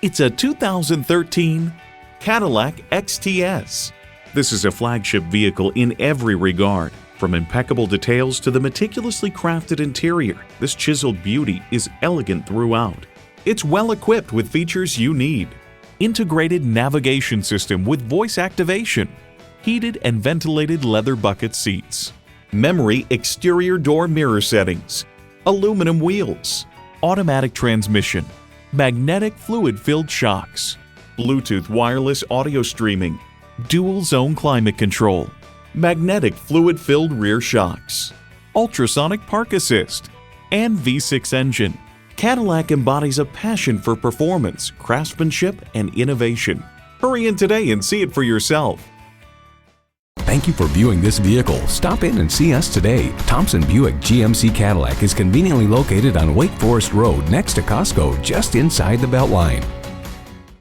It's a 2013 Cadillac XTS. This is a flagship vehicle in every regard. From impeccable details to the meticulously crafted interior, this chiseled beauty is elegant throughout. It's well equipped with features you need. Integrated navigation system with voice activation, heated and ventilated leather bucket seats, memory exterior door mirror settings, aluminum wheels, automatic transmission, magnetic fluid-filled shocks, Bluetooth wireless audio streaming, dual zone climate control, magnetic fluid-filled rear shocks, ultrasonic park assist, and V6 engine. Cadillac embodies a passion for performance, craftsmanship, and innovation. Hurry in today and see it for yourself. Thank you for viewing this vehicle. Stop in and see us today. Thompson Buick GMC Cadillac is conveniently located on Wake Forest Road next to Costco, just inside the Beltline.